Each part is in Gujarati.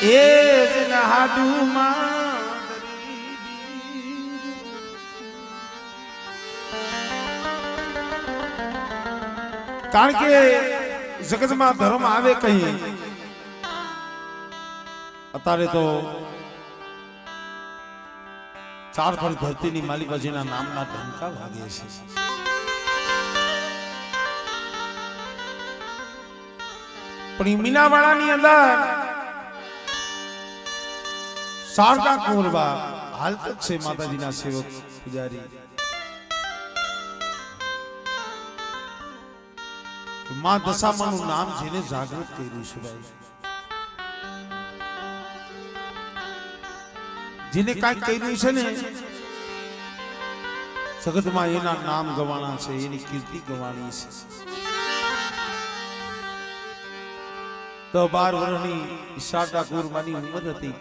એ હાડુમાં કારણ કે જગતમાં ધર્મ આવે કઈ અત્યારે તો ચાર ફળ ધરતીની માલિકાજીના નામના ઢંકા વાગે છે. પણ એ મીનાવાડાની અંદર શારદા કુંવરબા હાલત છે માતાજીના સેવક પૂજારી. માં દશામાનું નામ જેને જાગૃત કર્યું છે ભાઈ, જેને કાંઈક કર્યું છે ને જગતમાં એના નામ ગવાણા છે, એની કીર્તિ ગવાણી છે. તો 12 વર્ષની શારદા કુંવરબાની ઉંમર હતી.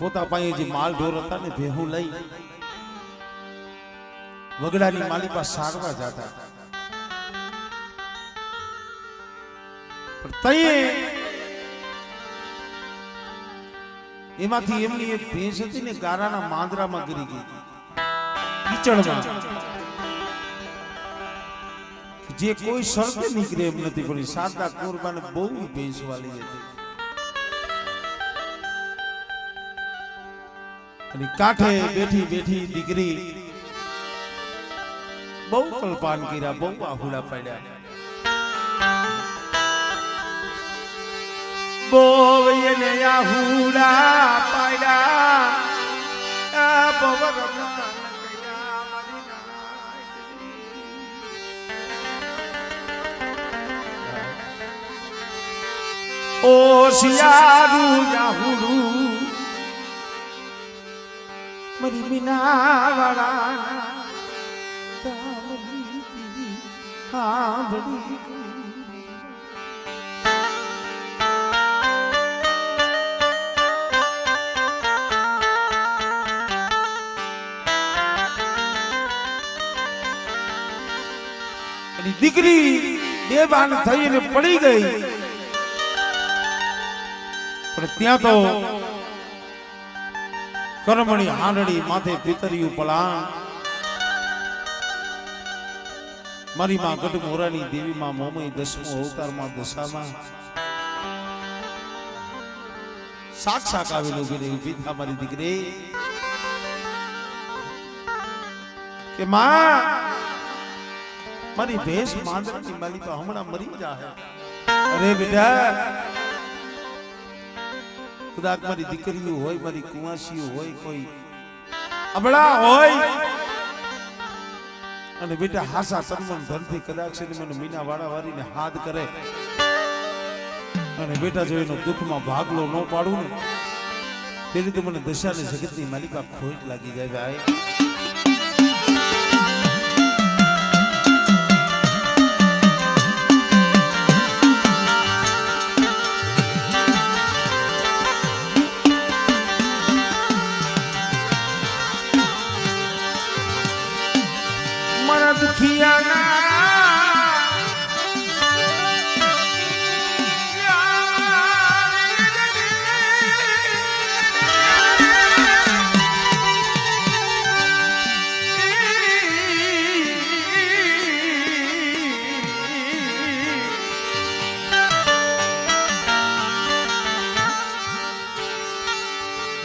પોતા પાસે જે માલ ઢોર હતા ને ભેહું લઈ વગડાની માલી પાસે સારવા જતા. પણ તઈએ એમાંથી એમની એક ભેંસ હતી ને ગારાના માંદરામાં ગરી ગઈ કીચડમાં, જે કોઈ સળકે નીકળે એમ નથી. પણ શારદા કુંવરબાને બહુ ભેંસ વાલી હતી. અને કાંઠે બેઠી બેઠી દીકરી બહુ કલ્પાન કર્યા, બહુ આહુડા પાડ્યા. બહુ એને આહુડા પાડ્યા, ઓ શિયારું આહુડું મારી મીનાવાળા દીકરી બેભાન થઈને પડી ગઈ. પણ ત્યાં તો કરમણી હાંડડી માથે પિતરિયું પલાણ, મારી માં ગઢ મોરાની દેવી માં મોમઈ 10મો અવતારમાં દશામાં સાક્ષાત આવેલું ગીરે ઉભી થા મારી દીકરી કે માં મારી ભેંસ માંદરાની માલી તો હમણાં મરી જાહે. અરે બેટા, કદાચ મારી દીકરીઓ હોય, મારી કુંવાસીઓ હોય, કોઈ અબળા હોય અને બેટા હાસા સન્માન ધનથી કદાચ મને મીના વાળા વાળીને હાથ કરે અને બેટા જો એનો દુઃખમાં ભાગલો ન પાડું ને તે રીતે મને દશાને જગતની માલિકા ખોટ લાગી જાય ભાઈ.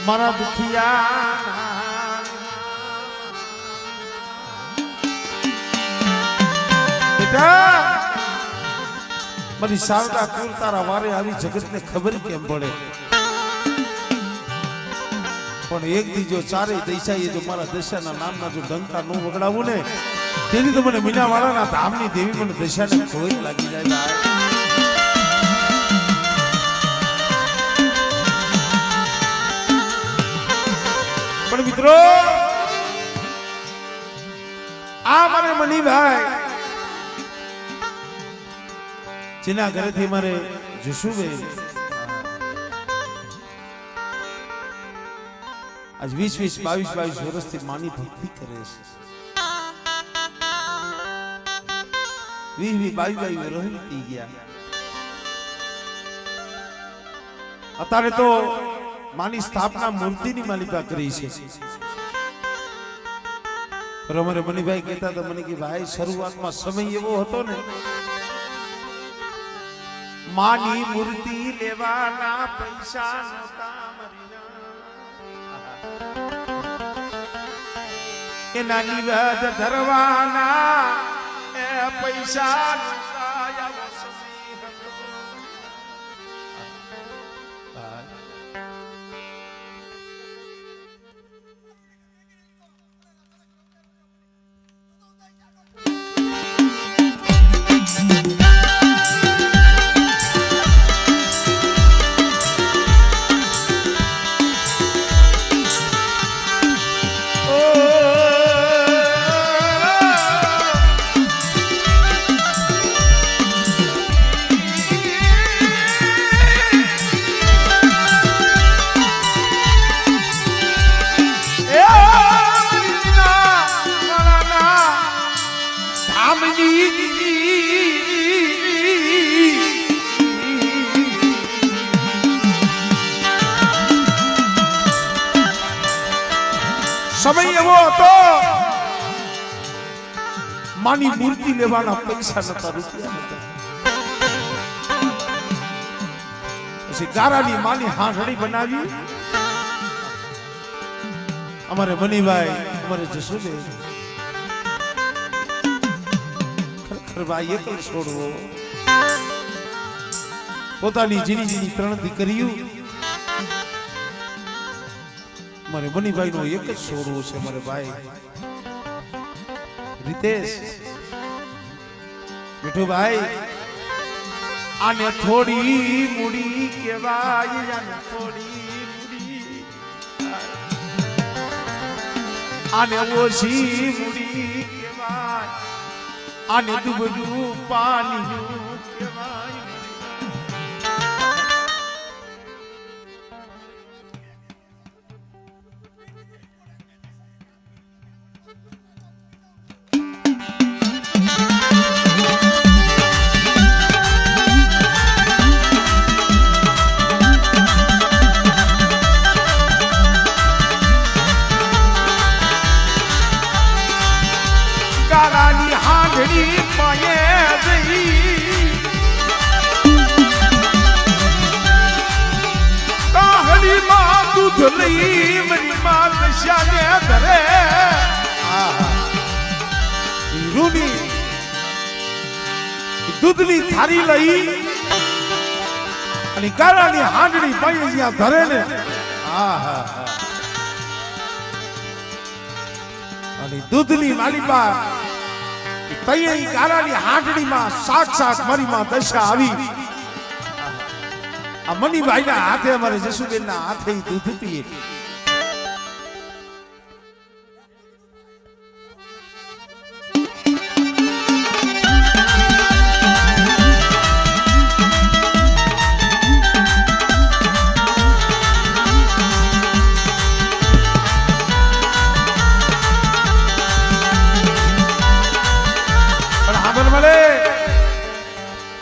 મારા દુખિયા બેટા, મારી શારદા કુંવર તારા વારે આવી જગતને ખબર કેમ પડે? પણ એક દી જો ચારેય દિશાએ જો મારા દશાના નામના જો ડંકા નો વગડાવું ને તેની તો મને મીનાવાળાના ધામની દેવી મને દશાને ખોટ લાગી જાય. પણ મિત્રો આ મારે મનીભાઈ જેના ઘરેથી મારે જશુબેન આજ 20 22 વર્ષથી માની ભક્તિ કરે છે. 20 22 વર્ષ થઈ ગયા. અત્યારે તો માની સ્થાપના મૂર્તિની માલિકા કરી છે. પણ અમારે મનીભાઈ કહેતા હતા મને કે ભાઈ શરૂઆતમાં સમય એવો હતો ને માની મૂર્તિ લેવાના પૈસા નહોતા એ નાની વાત ધરવાના એ પૈસા નહોતા આવો સમય હતો. સમય એવો હતો માની મૂર્તિ લેવાના પૈસા નતા, રૂપિયા નતા. પછી ગારાની માની હાંસડી બનાવી અમારે મનીભાઈ અમારે જસુબે ખરેખર ભાઈ એક જ છોડવો પોતાની જીની 3 દીકરીઓ મારે મનીભાઈ નો એક જ છોડવો છે. મારે ભાઈ રીતેશ મીઠુભાઈ આને થોડી મૂડી કહેવાય, આને થોડી મૂડી, આને ઓછી મૂડી કહેવાય, આને દુબળું પાણી કહેવાય. ગારાની હાંડડી પાયે જઈ કાહડીમાં દૂધ લઈ મારી માં દશાને ધરે રૂની દૂધની થાળી લઈ અને ગારાની હાંડડી પાયે જ્યાં ધરે ને અને દૂધની માલિકા તૈયારી ગારાની હાંડડીમાં સાક્ષાત મારી માં દશા આવી. આ મનીભાઈના હાથે અમારે જસુબેનના હાથે દૂધ પીએ.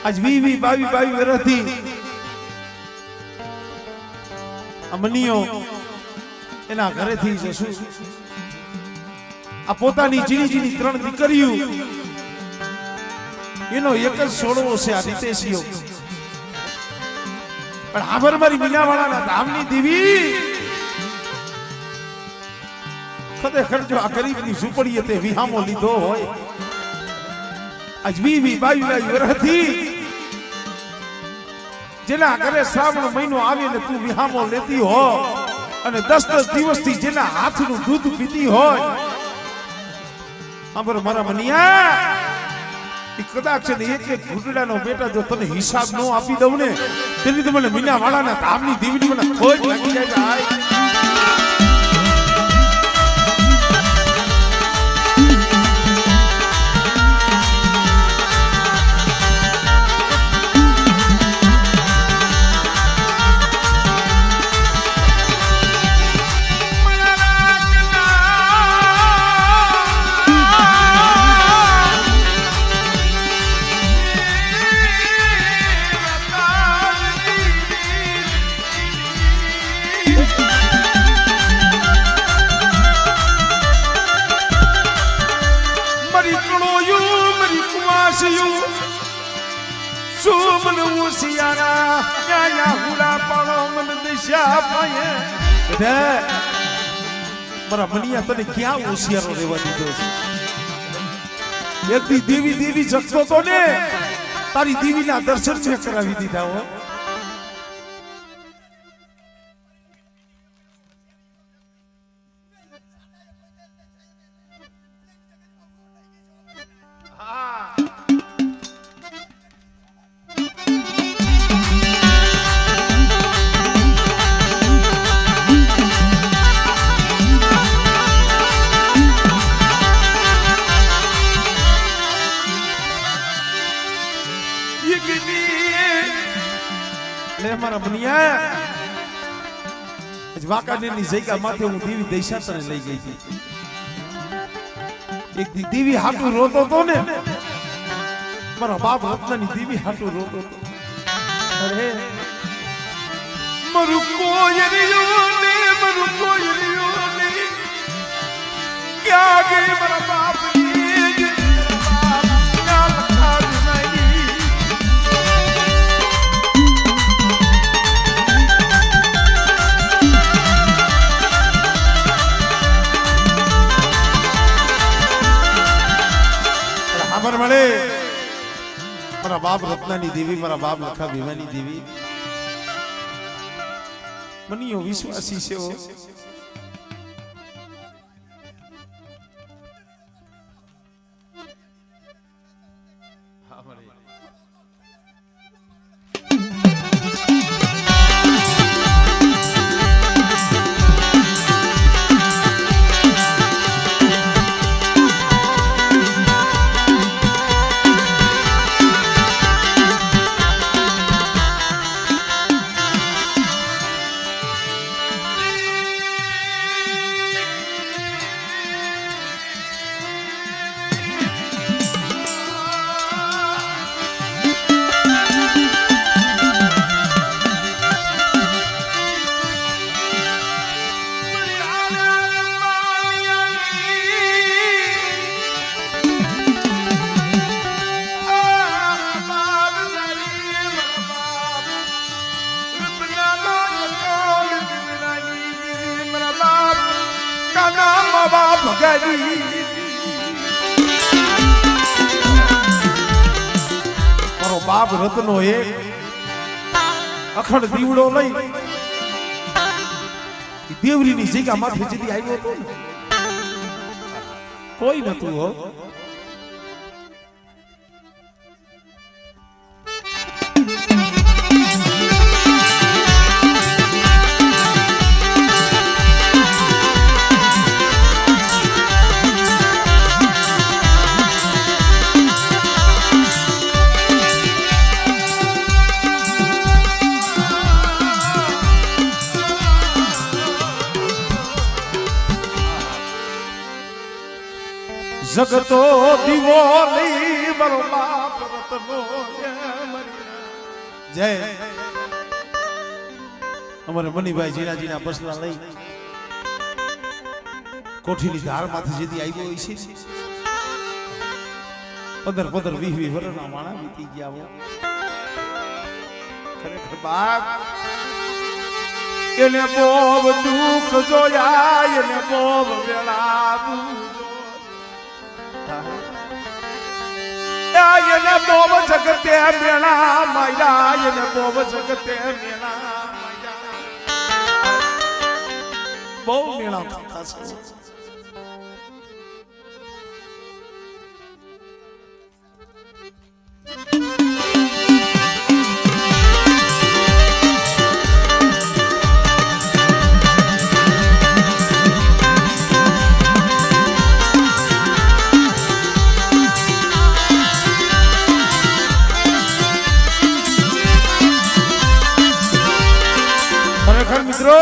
આજ 22 વર્ષથી અમનીઓ એના ઘરેથી જશું. આ પોતાની જીની 3 દીકરીઓ એનો એક જ છોડવો છે આ રીતેશીઓ. પણ આભર મારી મીનાવાળાના ધામની દેવી ખરેખર જો આ ગરીબની ઝૂંપડીએ તે વિહામો લીધો હોય આજ 22 વર્ષથી જેના ઘરે શ્રાવણ મહિનો આવે ને તું વિહામો લેતી હો અને 10 દિવસથી જેના હાથનું દૂધ પીતી હોય આંબર મારા મનિયા એ કદાચ ને એક ઘૂંટડાનો બેટા જો તને હિસાબ ન આપી દઉં ને તેની તો મને મીના વાળાના ધામની દેવીની મને ખોજ લાગી જાય. સુમન ઉસિયારા ન્યાયા હુડા પાડો મન દિશા પાયે મારા મનિયા તને ક્યાં હોશિયારો રહેવા દીધો છે એક દી દેવી દેવી જગતો તો ને તારી દેવીના દર્શન મેં કરાવી દીધા હો મારા બનિયા વાંકાનેરની જગ્યા માથે હું દેવી દૈસાતને લઈ ગઈ હતી એક દેવી હાટું રોતો તો ને મારા બાપ રત્નની દેવી હાટું રોતો તો અરે મરુ કોયરિયો ને ક્યાં ગઈ મારા બાપની મળે મારા બાપ રત્નાની દેવી મારા બાપ લખા ભીમાની દેવી મનિયો વિશ્વાસી છે મારો બાપ રત્નો એક અખંડ દીવડો લઈ દેવરીની જગ્યા માથે જતી આવ્યો હતો ને કોઈ નતું હો જગતો દીવો લઈ મારો બાપ રત્નો જય અમારે મનીભાઈ જીનાજીના બસલા લઈ કોઠીની ધાર માંથી જેથી આવ્યો હોય છે 15 20 વર્ષના માણા વીતી ગયા હો ખરેખર બાપ એને બોબ દુઃખ જોયા એને બોબ વેળા એને બોબ જગતે મેળા માયા એને બોબ જગતે મેળા બહુ મેળા ખાતા છે મિત્રો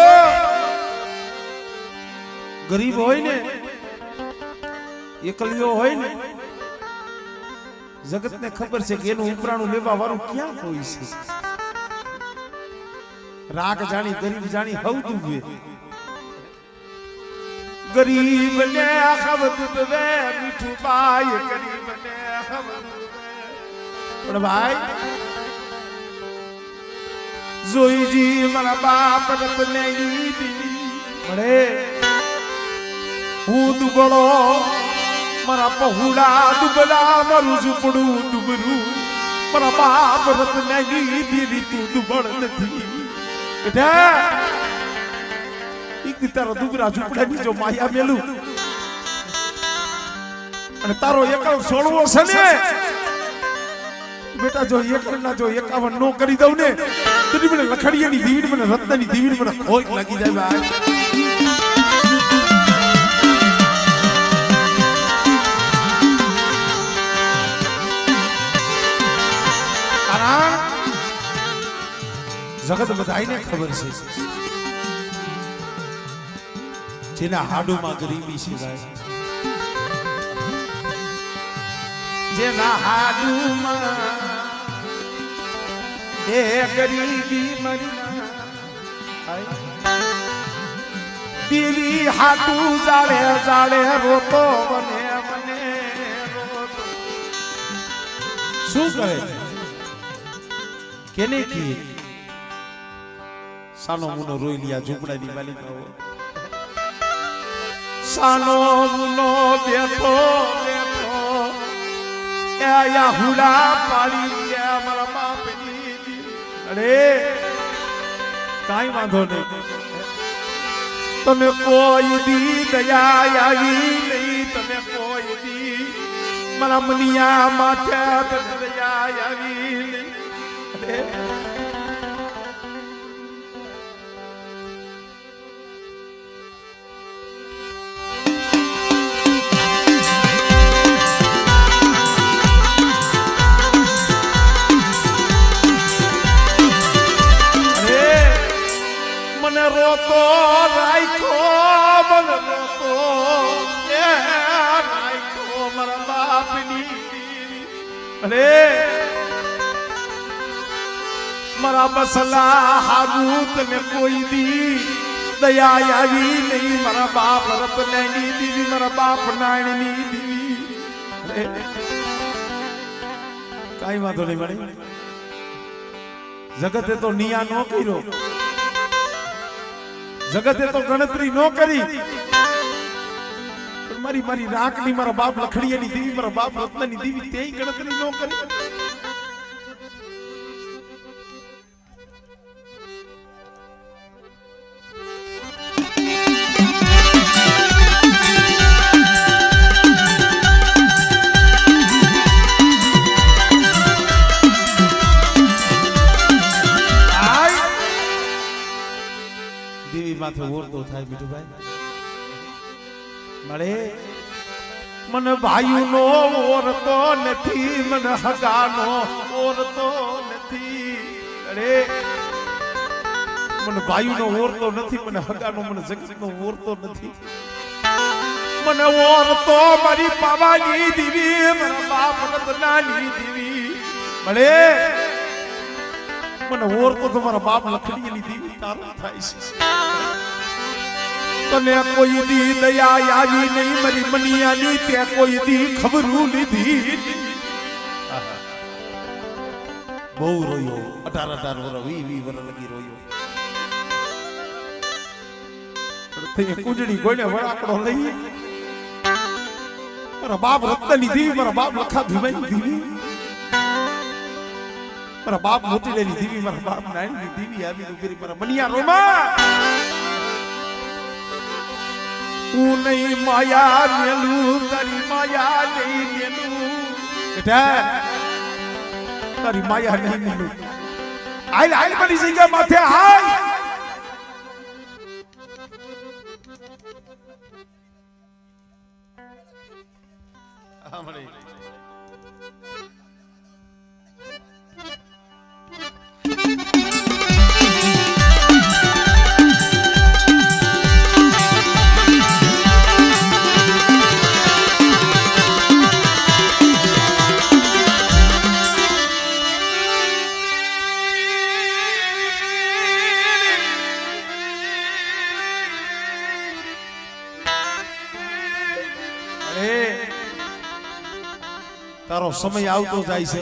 ગરીબ હોય ને એકલીઓ હોય ને જગત ને ખબર છે કે એનું ઉપરાણું લેવા વાળું ક્યાં હોય છે રાગ જાણી ગરીબ જાણી હવતું વે ગરીબ ને ખવત વે મીઠું બાય ગરીબ ને ખવત પણ ભાઈ જોઈજી મારા બાપ રતને લીધી મળે હું દુબળો મારા પહુડા દુબળા મારું ઝૂપડું દુબરું મારા બાપ રતને લીધી તું દુબળ નથી બેટા એક તારા દુબરા ઝૂપડાની જો માયા મેલું અને તારો એકલ છોડવો છે ને બેટા જો એક ના જો 51 નો કરી દઉં ને તો મને લખડીયાની દીવીડ મને રત્નની દીવીડ મને ખોટ લાગી જાય ભાઈ કારણ જગત બધાઈને ખબર છે જેના હાડોમાં ગરીબી છે ભાઈ જેના હાડુમાં એ ગરીબી મરી દિલી હાટુ જાડે જાડે રોતો બને મને રોતો શું કરે કેને કી સાનો મુનો રોઈ લિયા ઝૂંપડાની માલિકા સાનો મુનો બેઠો या हुला पाड़ी दिया मारा बाप नी अरे काई वांधो नहीं तने कोई दी दया आई नहीं तने कोई दी मारा मनिया माथे तने दया आई नहीं अरे रोतो राइखो मन रोतो ए राइखो मारा बाप नी अरे मारा बसला हारूत ने कोई दी दया आई नहीं मारा बाप रतने नी दीदी मारा बाप नाणी नी दीदी अरे काई वांधो नहीं मणी जगते तो निया नो कर्यो जगते तो गणतरी नो करी मारी मारी राखनी मारा बाप लखड़ियानी दीवी मारा बाप रत्ननी दीवी तेई गणतरी नो करी माथे ओरतो थाय मीठू भाई मळे मन भाई नो ओरतो नथी मन हगानो ओरतो नथी अरे मन भाई नो ओरतो नथी मन हगानो मन जगत नो ओरतो नथी मन ओरतो मारी पावानी दीवी मन बाप रतनानी दीवी मळे मन ओरतो तो मारा बाप लखड़ीनी दीवी तारो थाय छे तने कोई दी दया आई नहीं मरी मनिया नी ते कोई दी खबरू लीधी बहु रोयो 18 वर 20 वर लगी रोयो ते कुजड़ी गोने वराकड़ो लई मारा बाप रत्ननी दीवी मारा बाप लखा भीमाई दीवी मारा बाप मोती लेनी दीवी मारा बाप नानी दीवी आवी उभरी मारा मनिया रोमा नहीं माया मेलू तारी माया नहीं मेलू बेटा तारी माया नहीं मेलू आइल आइल बनी सिंगा माथे आइल हमरे તારો સમય આવતો જાય છે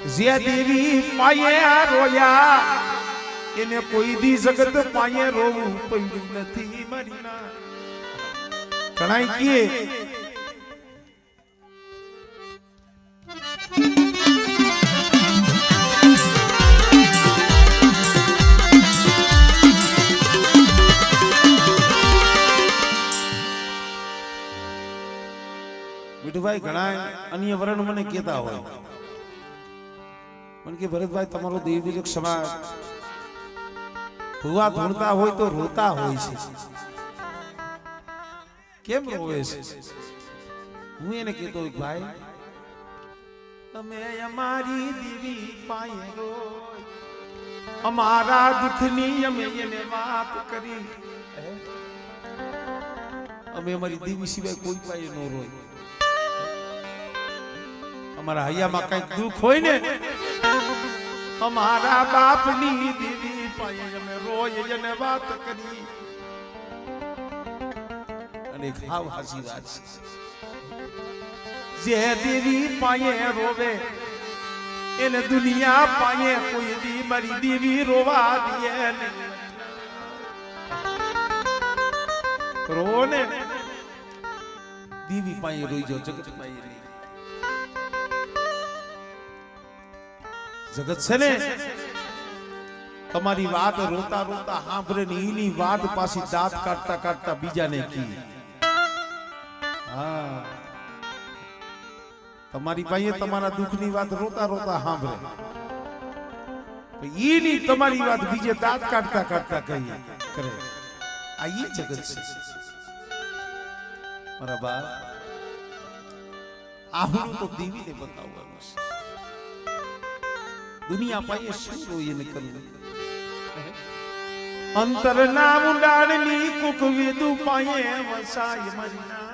જે દેવી પાયે રોયા એને કોઈ દી જગત પાયે રોવું પડ્યું નથી મારી ના ઘણાય કીએ વિઠુભાઈ ઘણા અન્ય વર્ણ મને કહેતા હોય મને કે ભરતભાઈ તમારો દેવબીજક સમાજ ભુવા ધૂણતા હોય તો રોતા હોય છે કેમ રોવે છે હું એને કહેતો ભાઈ તમે અમારી દેવી પાયે રોય અમારા દુઃખની અમે એને વાત કરી અમે અમારી દેવી સિવાય કોઈ પાયે ન રોય અમારા હૈયામાં કઈક દુઃખ હોય ને અમારા બાપની દેવી પાયે અમે રોય એને વાત કરી અને ખાવ હાસી વાત જે દેવી પાયે રોવે એને દુનિયા પાયે કોઈ દી મારી દેવી રોવા દે નહીં રો ને દેવી પાયે રોઈ જો જગત પાયે જગત છે ને તમારી વાત રોતા રોતા સાંભળે ને એની વાત પાછી દાંત કાઢતા કાઢતા બીજાને કી હા તમારી પાસે તમારા દુઃખની વાત રોતા રોતા સાંભળે એની તમારી વાત બીજે દાંત કાઢતા કાઢતા કહીએ કરે આ એ જગત છે મારા બા આહું તો દેવીને બતાવવાનું છે દુનિયા પાયે શું રોય ને કરવું અંતર ના ઉડાડની કુક વેદુ પાયે વસાય મરના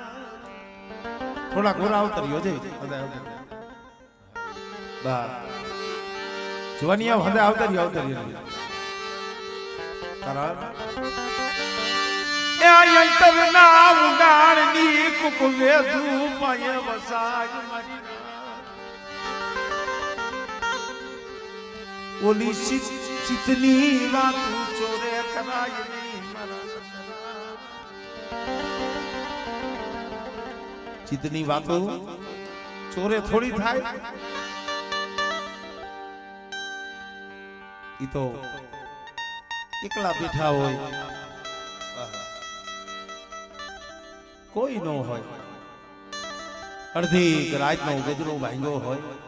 થોડા ઘોરા અવતર્યો છે બા જોવાની હવે અવતર્યો કારણ એ અંતર ના ઉડાડની કુક વેદુ પાયે વસાય મરના ઓલી ચિતની વાત ચોરે કરાય નહીં ચિતની વાતો ચોરે થોડી થાય ઈ તો એકલા બેઠા હોય કોઈ ન હોય અડધી રાતનો ગજરો ભાંગ્યો હોય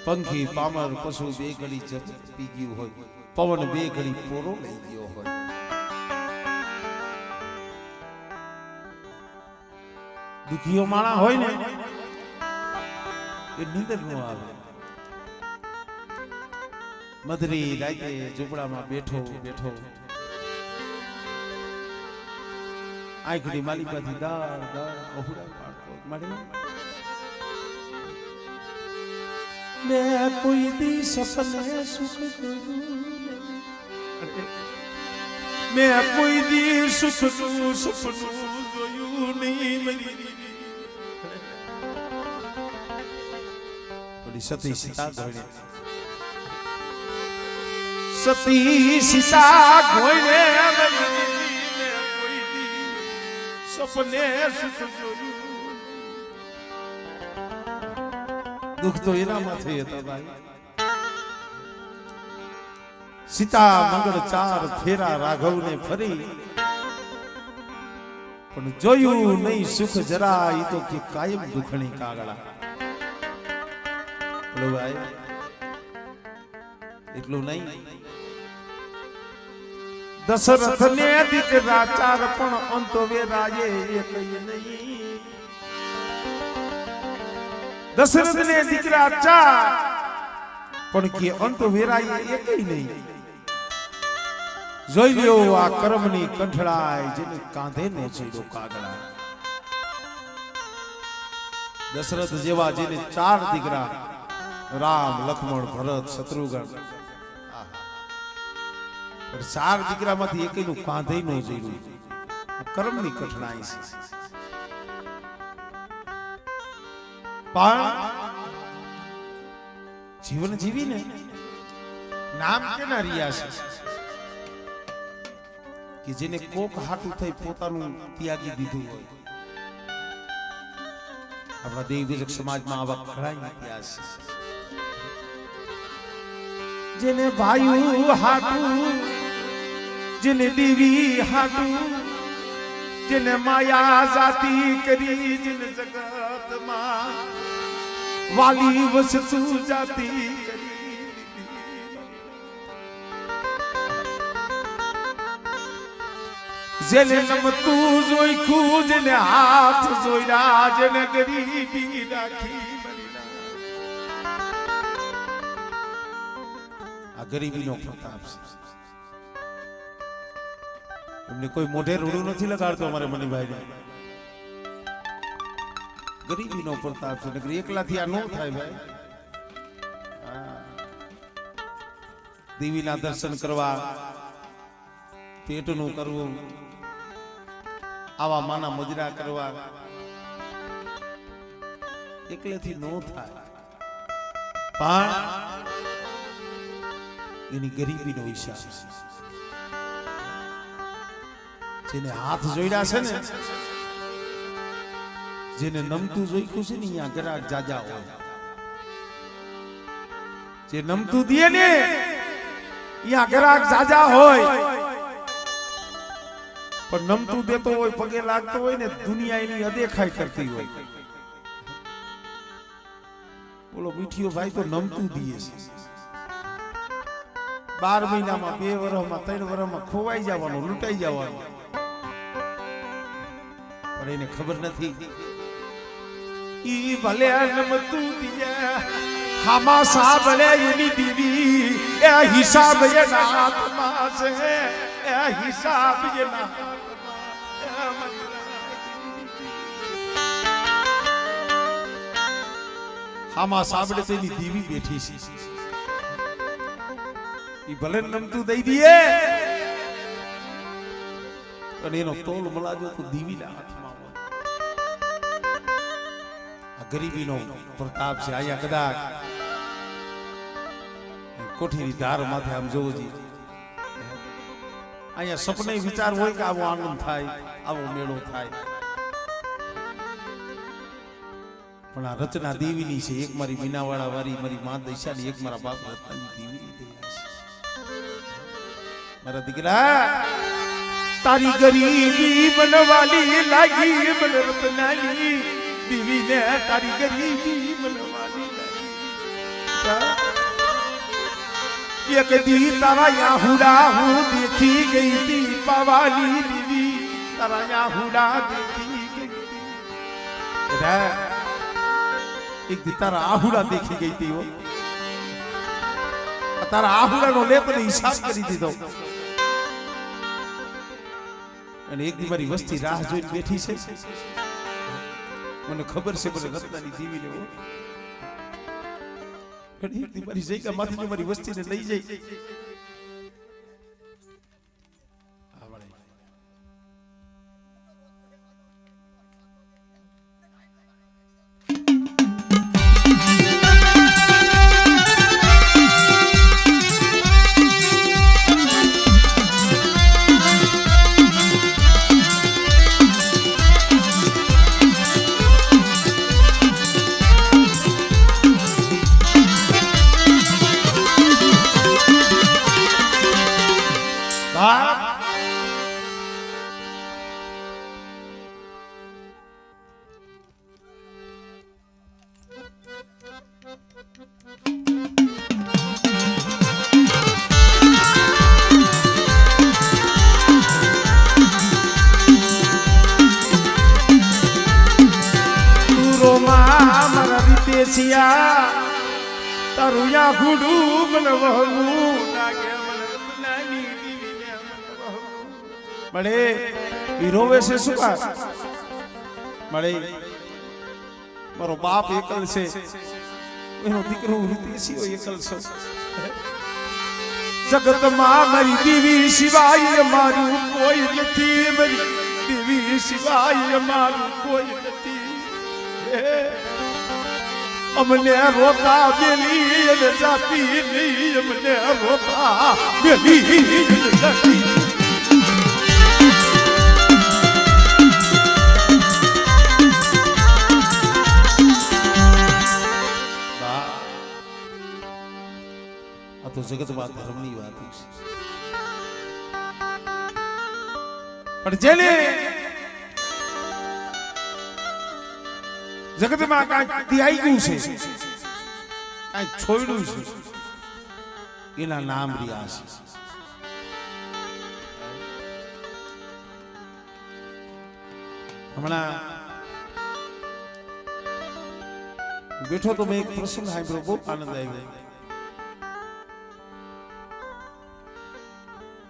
પંખી પામર પશુ બે ઘડી પી ગયું હોય પવન બે ઘડી પોરો લઈ ગયો હોય દુખીઓ માણા હોય ને એ નીંદર નો આવે મધરી રાતે ઝૂંપડામાં બેઠો બેઠો આંખડી માલિકાથી દાળ દાળ અહુડા પાડતો મળે मैं कोई दी सपने सुख मैं कोई दी सुख सपनों जोયું નહીં મરી થોડી સતી સીતા ગોઈને સતી સીતા ગોઈને મેં કોઈ દી સપને સુખ જોયું દુઃખ તો એના માથે હતા ભાઈ સીતા મંગળ ચાર ફેરા રાઘવને ફરી પણ જોયું નહીં સુખ જરા ઈ તો કે કાયમ દુખણી કાગડા બોલો ભાઈ એટલું નહીં દશરથ ને દીકરા ચાર પણ અંતો વેરાયે એક નહીં દશરથ ને દીકરા ચાર પણ કે અંત વેરાય એકય નહીં જોઈ લ્યો આ કર્મની કંઠળાય જેને કાંધે નો છેડો કાગડા દશરથ જેવા જેને ચાર દીકરા રામ લક્ષ્મણ ભરત શત્રુઘ્ન પણ ચાર દીકરામાંથી એકયનું કાંધે નો છેડો કર્મની કંઠળાય છે પણ જીવન જીવીને નામ કેના રહ્યા છે કે જેને કોક હાટું થઈ પોતાનું ત્યાગી દીધું હોય. આપણા દેવી સમાજમાં આવા ઘણા ઇતિહાસ છે. જેને ભાઈ હાટું, જેને દેવી હાટું, જેને માયા જાતિ કરી, જેને જગતમાં વાલી વસ્તુ જાતિ કરી, જેને નમતું જોઈખું, જેને હાથ જોયા, જેને ગરીબી રાખી. આ ગરીબીનો પ્રતાપ છે. એમને કોઈ મોઢે રૂડું નથી લગાડતો અમારે મનીભાઈ. ગરીબીનો પ્રતાપ છે. એકલાથી આ ન થાય ભાઈ. દેવીના દર્શન કરવા, પેટનું કરવું, આવા માના મજરા કરવા એકલેથી ન થાય. પણ એની ગરીબીનો હિસાબ છે. જેને હાથ જોડ્યા છે ને, જેને નમતું જોઈતું છે ને, અહીંયા ગ્રાહક જાજા હોય. જે નમતું દે ને અહીંયા ગ્રાહક જાજા હોય. પણ નમતું દેતો હોય, પગે લાગતો હોય ને, દુનિયા એની અદેખાઈ કરતી હોય. બોલો મીઠીઓ ભાઈ તો નમતું દીએ છે. 12 મહિનામાં, 2 વર્ષમાં, 3 વર્ષમાં ખોવાઈ જવાનું, લૂંટાઈ જવાનું. પણ એને ખબર નથી ઈ ભલે નમતું દીએ, હામા સાબલે એની દીવી, એ હિસાબ એના હાથમાં છે, એ હિસાબ એના હામા સાબલે તેની દીવી બેઠી છે. ઈ ભલે નમતું દઈ દઈએ અને એનો તોલ મલાજો તો દીવીના હાથમાં હોય. આ ગરીબીનો પ્રતાપ છે. અહીંયા કદાચ કોઠીની ધાર માથે આમ જોવો જોઈએ, અહીંયા સપને વિચાર હોય કે આવો આનંદ થાય, આવો મેળો થાય. પણ આ રચના દેવીની છે. એક મારી મીનાવાળા વાળી, મારી મા દૈશાની, એક મારા બાપ રત્નાની દેવીની દયા છે. મારા દીકરા, તારી ગરીબી બનવાલી લાગી, મન રત્નાની દેવીને તારી ગરીબી બનવાલી લાગી. એક દી તારા યાહુડા હું દેખી ગઈ તી, પાવાલી દેવી તારા યાહુડા દેખી ગઈ તી. એક દી તારા આહુડા દેખી ગઈ તી. તારા આહુડાનો લેપને હિસાબ કરી દીધો. અને એક દી મારી વસ્તી રાહ જોઈને બેઠી છે. મને ખબર છે મને રત્નાની દેવી લેવો. એક દી મારી જગ્યા માંથી મારી વસ્તીને લઈ જઈ. તારું યા હુડું મને વહવું લાગે, મને રત્નાની દીવીને મને વહવું. મળે ઈ રોવે છે શું કા? મળે મારો બાપ એકલ છે, એનો દીકરો રીતિશીઓ એકલ છે. જગતમાં મારી દેવી સિવાય મારું કોઈ નથી, મારી દેવી સિવાય મારું કોઈ નથી. અમને રોતા બેલી અને જાતી નહીં અમને રોતા બેલી અને જાતી આ તો જગતમાં ધર્મની વાત છે પણ જેને જગતમાં કાંઈ ધ્યાઈ ગયું છે કાંઈ છોડ્યું છે એના નામ રહ્યા છે હમણાં બેઠો તો મેં એક પ્રસંગ સાંભળ્યો બહુ આનંદ આવ્યો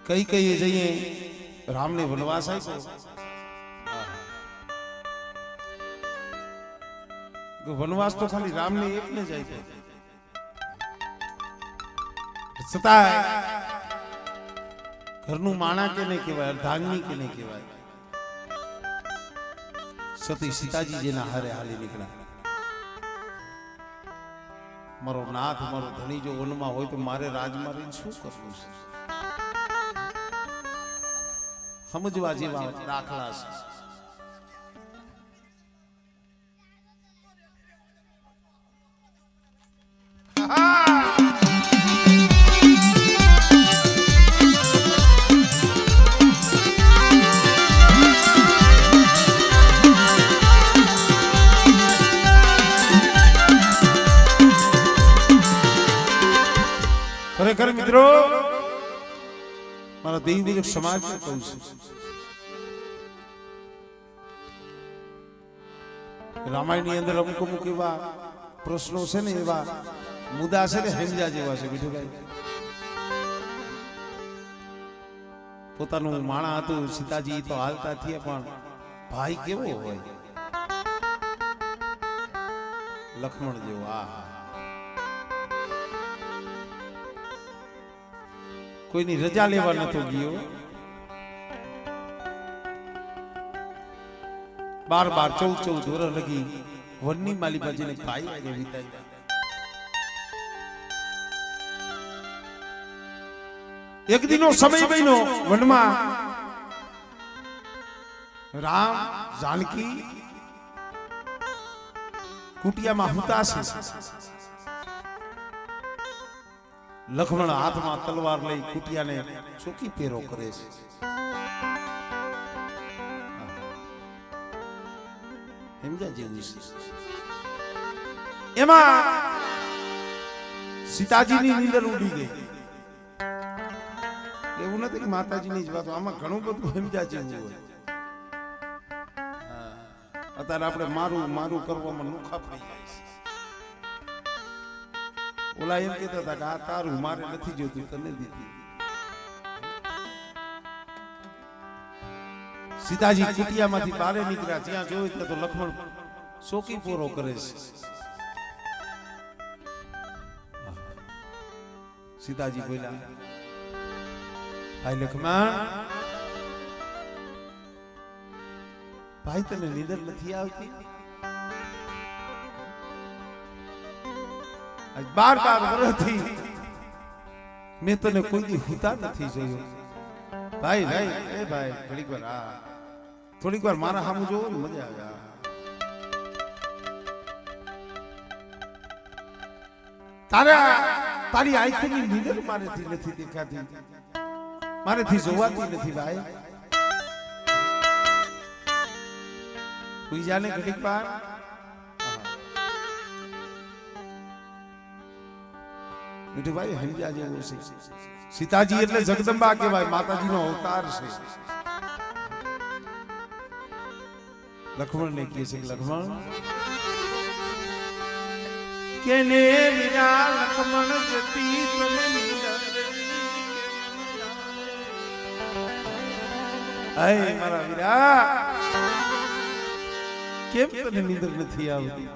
કઈ કઈ જઈએ રામને વનવાસ આપ્યો વનવાસ તો ખાલી રામને એકને જ આપ્યો છતાં ઘરનું માણા કે નહીં કહેવાય અર્ધાંગની કે નહીં કહેવાય સતી સીતાજી જેના હારે હાલી નીકળ્યા મારો નાથ મારો ધણી જો વનમાં હોય તો મારે રાજમારીને શું કરવું છે સમજવા જેવા દાખલા છે ખરેખર મિત્રો મારા દેવી સમાજ કહું છું રામાયણ ની અંદર અમુક અમુક એવા પ્રશ્નો છે ને એવા મુદ્દા છે ને હેમજા જેવા છે બીજુભાઈ પોતાનું માણા હતું સીતાજી તો હાલતા થયા પણ ભાઈ કેવો હોય લક્ષ્મણ જેવો આ કોઈની રજા લેવા નતો ગયો 12-14 વર્ષ લગી વનની માલિકાજીને કાઈ વાગે વિતાઈ એક દિનો સમય બન્યો વનમાં રામ જાનકી કુટિયામાં હુતા છે લક્ષ્મણ હાથમાં તલવાર લઈ કુટિયાને ચોકી પેરો કરે છે સમજા જેવું છે એમાં સીતાજીની નીંદર ઉડી ગઈ એવું નથી કે માતાજીની જ વાતો આમાં ઘણું બધું સમજા જેવું હોય અત્યારે આપણે મારું મારું કરવામાં નુખા પડી જાય છે ઓલા એમ કહેતા હતા કે આ તારું મારે નથી જોતું તને દીધી સીતાજી કુટિયામાંથી બહાર નીકળ્યા ત્યાં જોયું તો લક્ષ્મણ ચોકી પૂરો કરે છે સીતાજી બોલ્યા ભાઈ લક્ષ્મણ ભાઈ તને નીંદર નથી આવતી 12 વર્ષથી મેં તને કોઈ દી હુતા નથી જોયો ભાઈ ભાઈ એ ભાઈ થોડીક વાર મારા સામું જોવો ને મજા આવે તારી આંખની નીંદર મારેથી નથી દેખાતી મારેથી જોવાતી નથી ભાઈ કોઈ જાને ઘડીક વાર મીઠું ભાઈ સમજ્યા જેવું છે સીતાજી એટલે જગદંબા કહેવાય માતાજીનો અવતાર છે લક્ષ્મણ ને કહે છે લક્ષ્મણ કેને વિના લક્ષ્મણ જતી તને આય મારા વીરા કેમ તને નીંદર નથી આવતી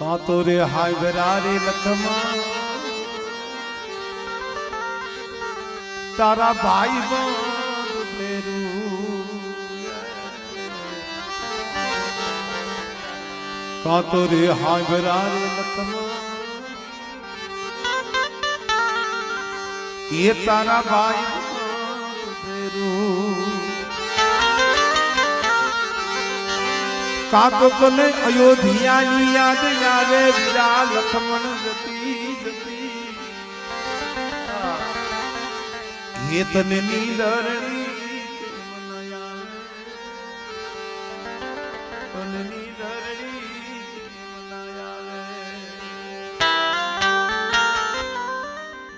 કાતો રે હાય વરારે લખમા તારા ભાઈ બંધ તેરું કાતો રે હાંભરા રે લખમણ એ તારા ભાઈ કાતો તને અયોધ્યાની યાદ આવે વીરા લખમણ જતી જતી એ તને નીલરણી તને નીલરણી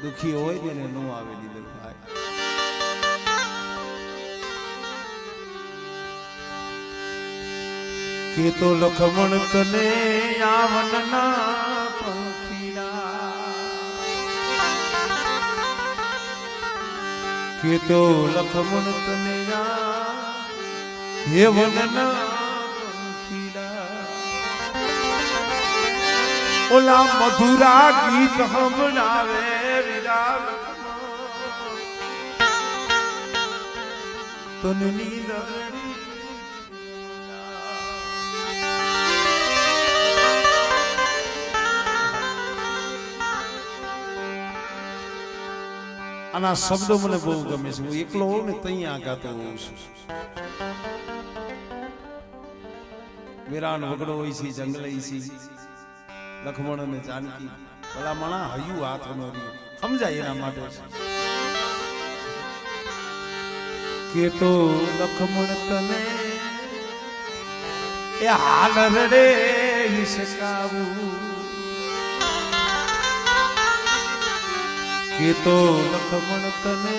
દુખી હોય ને નો આવે નીલર ભાઈ કે તો લખમણ તને આવનના પંખીડા કે તો લખમણ તને હે વનના પંખીડા ઓલા મધુરા ગીત સંભળાવે વીરા લખમણ તને નીલરણી આના શબ્દો મને બહુ ગમે છે હું એકલો હોઉં ને ત્યાં ગાતો હોઉં છું વિરાન વગડો હોય છે જંગલ હોય છે લખમણ અને જાનકી ભલા માણા હયું હાથ નો રહ્યું સમજાય એના માટે કે તો લખમણ તને એ હાલ રડે હિસકાવું કે તો લખમણ તને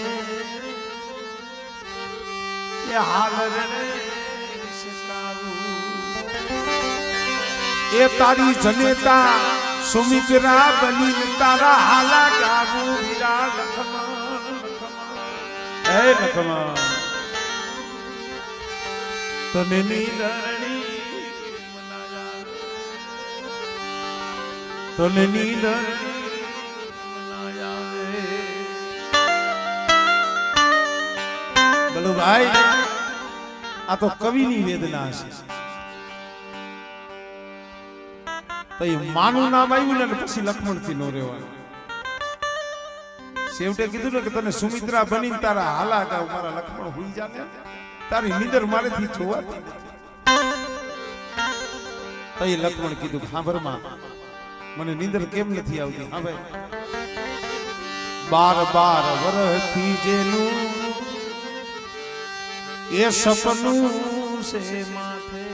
એ હાલ રે એ તારી જનેતા સુમિત્રા બની તારા હાલા ગાવું વીરા લખમણ હે લખમણ તને નીલરણી તને નીલરણી ભાઈ આ તો કવિની વેદના છે તો એ માનું નામ આવ્યું ને પછી લખમણ થી નો રહેવાનું છેવટે કીધું ને કે તને સુમિત્રા બની તારા હાલા ગાવ મારા લખમણ હોઈ જાને તારી નીંદર મારેથી જોવાતી તો એ લખમણ કીધું હાંભરમાં મને નીંદર કેમ નથી આવતી હા ભાઈ 12 વર્ષથી જેનું એ સપનું છે માથે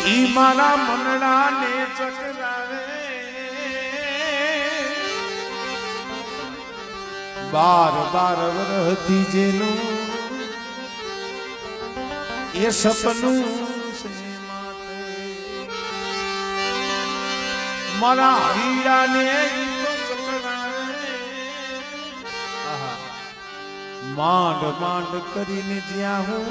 ઈ મારા મનડા ને ચકરાવે 12 વર્ષથી જેનું એ સપનું છે માથે મારા હીરા ને માંડ માંડ કરીને જ્યાં હું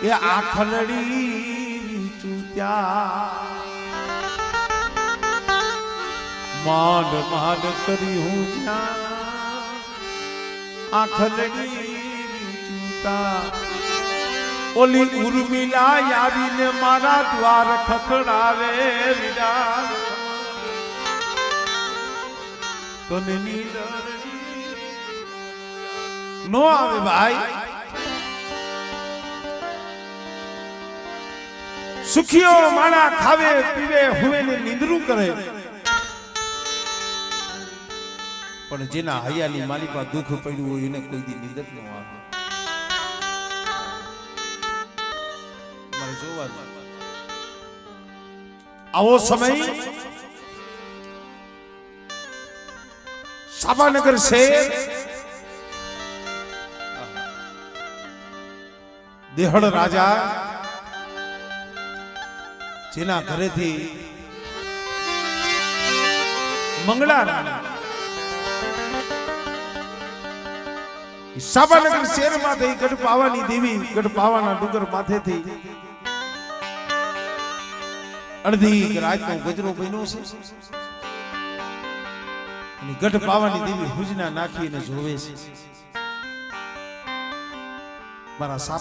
એ આખલડી ચૂત્યા માંડ માંડ કરી હું જ્યાં આખલડી ચૂતા ઓલી ઉર્મિલા આવીને મારા દ્વાર ખખડાવે વીરા તને નીલરણી નો આવે ભાઈ સુખીઓ માણા ખાવે પીવે હુવે ને નિંદરું કરે પણ જેના હૈયાની માલિકા દુઃખ પડ્યું હોય એને કોઈ દી નિંદર ન આવે મારે જોવા આવો સમય સાબાનગર શહેર દેહળ રાજા જેના ઘરેથી મંગળા રાણી સાબાનગર શહેરમાં થઈ ગઢ પાવાની દેવી ગઢ પાવાના ડુંગર માથેથી અડધી રાતનો ગજરો બન્યો છે અને ગઢ પાવાની દેવી હુજના નાખીને જોવે છે મારા